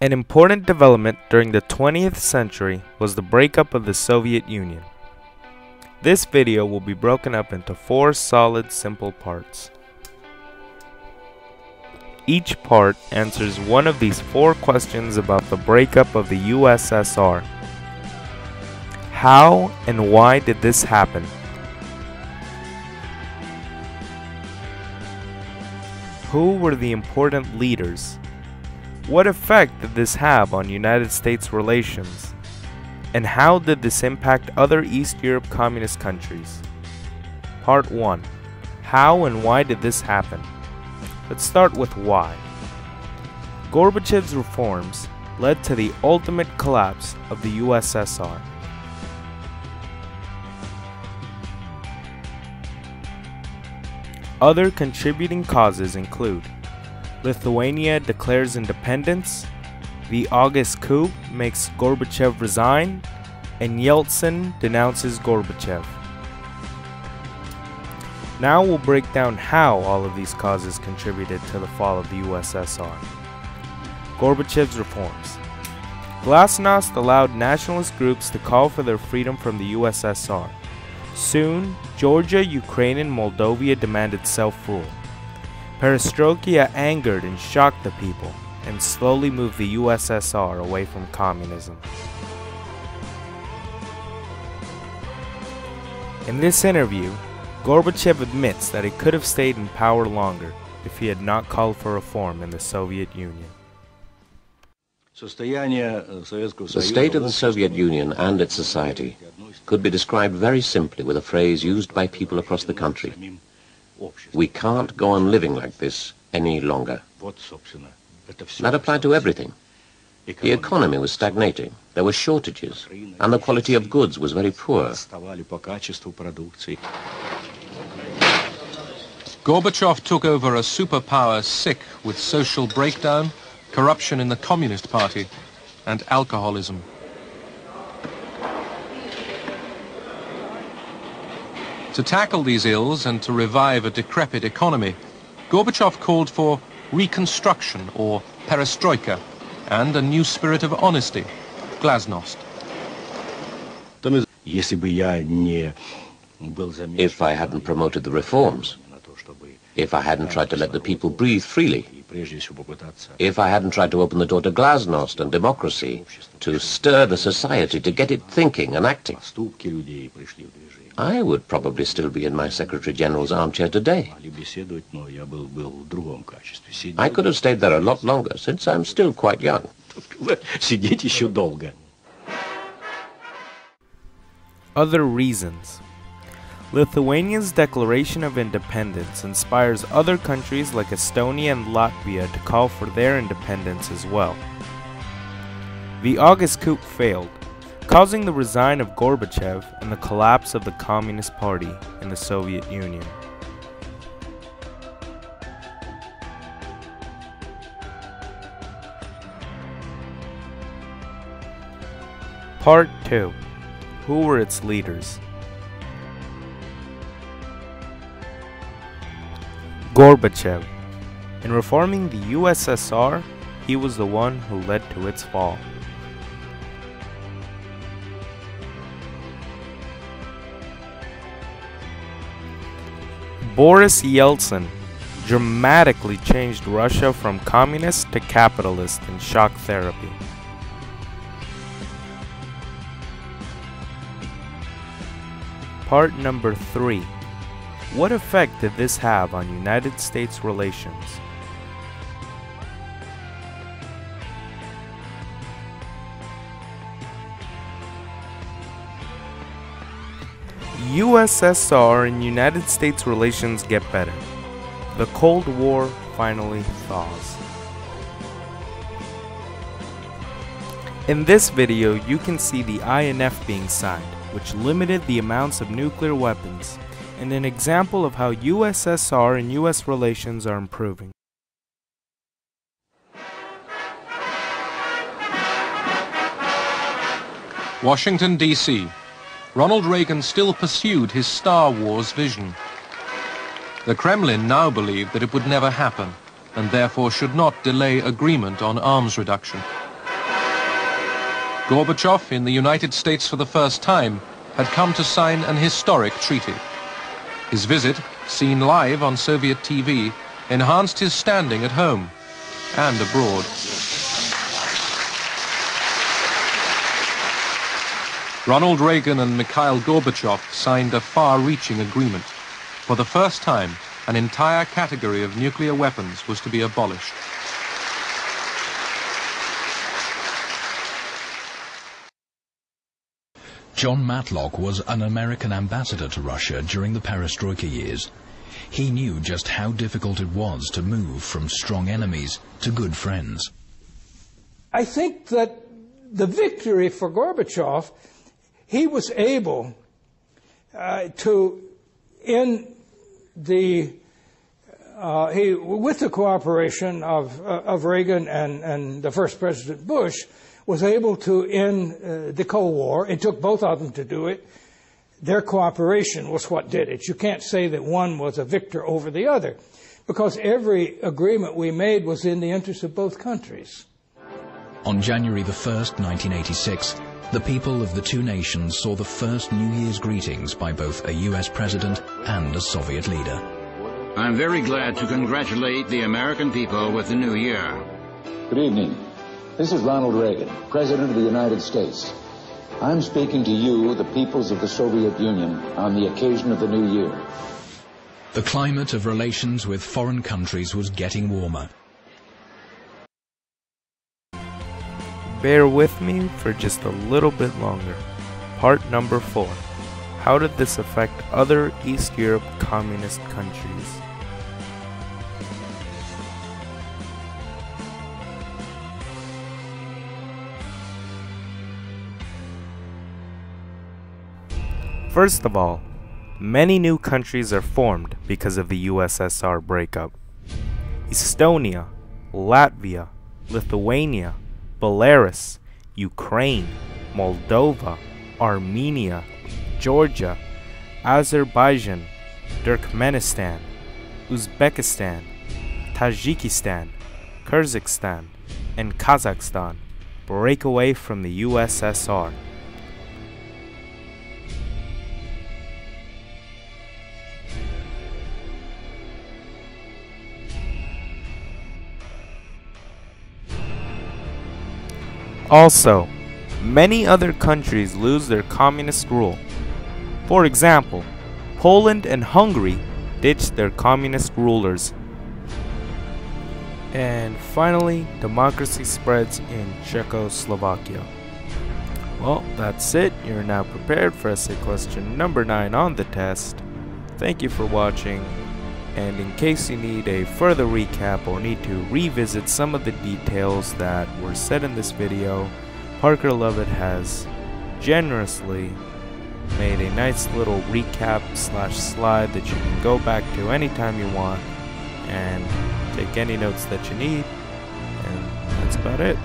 An important development during the 20th century was the breakup of the Soviet Union. This video will be broken up into 4 solid, simple parts. Each part answers one of these 4 questions about the breakup of the USSR. How and why did this happen? Who were the important leaders? What effect did this have on United States relations? And how did this impact other East Europe communist countries? Part 1. How and why did this happen? Let's start with why. Gorbachev's reforms led to the ultimate collapse of the USSR. Other contributing causes include Lithuania declares independence, the August coup makes Gorbachev resign, and Yeltsin denounces Gorbachev. Now we'll break down how all of these causes contributed to the fall of the USSR. Gorbachev's reforms. Glasnost allowed nationalist groups to call for their freedom from the USSR. Soon, Georgia, Ukraine, and Moldova demanded self-rule. Perestroika angered and shocked the people, and slowly moved the USSR away from communism. In this interview, Gorbachev admits that he could have stayed in power longer if he had not called for reform in the Soviet Union. The state of the Soviet Union and its society could be described very simply with a phrase used by people across the country. We can't go on living like this any longer. That applied to everything. The economy was stagnating, there were shortages, and the quality of goods was very poor. Gorbachev took over a superpower sick with social breakdown, corruption in the Communist Party, and alcoholism. To tackle these ills and to revive a decrepit economy, Gorbachev called for reconstruction, or perestroika, and a new spirit of honesty, glasnost. If I hadn't promoted the reforms, if I hadn't tried to let the people breathe freely, if I hadn't tried to open the door to glasnost and democracy, to stir the society, to get it thinking and acting, I would probably still be in my Secretary General's armchair today. I could have stayed there a lot longer, since I'm still quite young. Other reasons. Lithuania's declaration of independence inspires other countries like Estonia and Latvia to call for their independence as well. The August coup failed, causing the resign of Gorbachev and the collapse of the Communist Party in the Soviet Union. Part 2. Who were its leaders? Gorbachev. In reforming the USSR, he was the one who led to its fall. Boris Yeltsin dramatically changed Russia from communist to capitalist in shock therapy. Part number 3. What effect did this have on United States relations? USSR and United States relations get better. The Cold War finally thaws. In this video, you can see the INF being signed, which limited the amounts of nuclear weapons, and an example of how USSR and US relations are improving. Washington, D.C. Ronald Reagan still pursued his Star Wars vision. The Kremlin now believed that it would never happen, and therefore should not delay agreement on arms reduction. Gorbachev, in the United States for the first time, had come to sign an historic treaty. His visit, seen live on Soviet TV, enhanced his standing at home and abroad. Ronald Reagan and Mikhail Gorbachev signed a far-reaching agreement. For the first time, an entire category of nuclear weapons was to be abolished. John Matlock was an American ambassador to Russia during the Perestroika years. He knew just how difficult it was to move from strong enemies to good friends. I think that the victory for Gorbachev, he was able to, with the cooperation of Reagan and the first President Bush, was able to end the Cold War. It took both of them to do it. Their cooperation was what did it. You can't say that one was a victor over the other, because every agreement we made was in the interest of both countries. On January the 1st, 1986, the people of the two nations saw the first New Year's greetings by both a US president and a Soviet leader. I'm very glad to congratulate the American people with the new year. Good evening. This is Ronald Reagan, President of the United States. I'm speaking to you, the peoples of the Soviet Union, on the occasion of the new year. The climate of relations with foreign countries was getting warmer. Bear with me for just a little bit longer. Part number 4. How did this affect other East Europe communist countries? First of all, many new countries are formed because of the USSR breakup. Estonia, Latvia, Lithuania, Belarus, Ukraine, Moldova, Armenia, Georgia, Azerbaijan, Turkmenistan, Uzbekistan, Tajikistan, Kyrgyzstan, and Kazakhstan break away from the USSR. Also, many other countries lose their communist rule. For example, Poland and Hungary ditched their communist rulers. And finally, democracy spreads in Czechoslovakia. Well, that's it. You're now prepared for essay question number 9 on the test. Thank you for watching. And in case you need a further recap or need to revisit some of the details that were said in this video, Parker Lovett has generously made a nice little recap / slide that you can go back to anytime you want and take any notes that you need, and that's about it.